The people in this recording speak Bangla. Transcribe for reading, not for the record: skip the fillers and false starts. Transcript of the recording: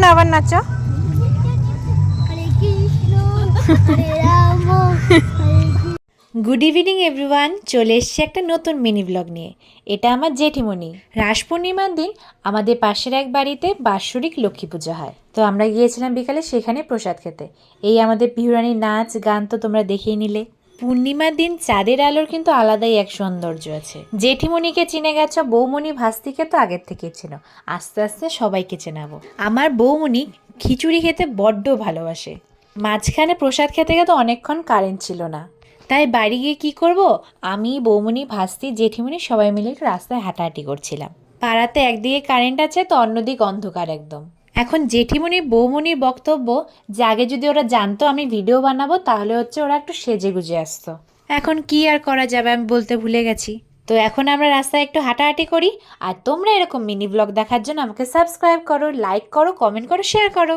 না আবার নাচো। গুড ইভিনিং এভরিওয়ান, চলে এসেছি একটা নতুন মিনি ব্লগ নিয়ে। এটা আমার জেঠিমণি। রাস পূর্ণিমার দিন আমাদের পাশের এক বাড়িতে বাৎসরিক লক্ষ্মী পুজো হয়, তো আমরা গিয়েছিলাম বিকালে সেখানে প্রসাদ খেতে। এই আমাদের বিহুরানির নাচ গান তো তোমরা দেখেই নিলে। পূর্ণিমার দিন চাঁদের আলোর কিন্তু আলাদাই এক সৌন্দর্য আছে। জেঠিমণিকে চিনে গেছো, বৌমণি ভাস্তিকে তো আগের থেকেই চেনো, আস্তে আস্তে সবাইকে চেনাবো। আমার বৌমণি খিচুড়ি খেতে বড্ড ভালোবাসে। মাঝখানে প্রসাদ খেতে খেতে অনেকক্ষণ কারেন্ট ছিল না, তাই বাড়ি গিয়ে কী করব, আমি বৌমণি ভাস্তি জেঠিমণি সবাই মিলে একটু রাস্তায় হাঁটাহাঁটি করছিলাম। পাড়াতে একদিকে কারেন্ট আছে তো অন্যদিক অন্ধকার একদম। এখন জেঠিমণি বৌমণির বক্তব্য যে আগে যদি ওরা জানতো আমি ভিডিও বানাবো তাহলে হচ্ছে ওরা একটু সেজে গুজে আসতো। এখন কি আর করা যাবে, আমি বলতে ভুলে গেছি। তো এখন আমরা রাস্তায় একটু হাঁটাহাঁটি করি। আর তোমরা এরকম মিনি ব্লগ দেখার জন্য আমাকে সাবস্ক্রাইব করো, লাইক করো, কমেন্ট করো, শেয়ার করো।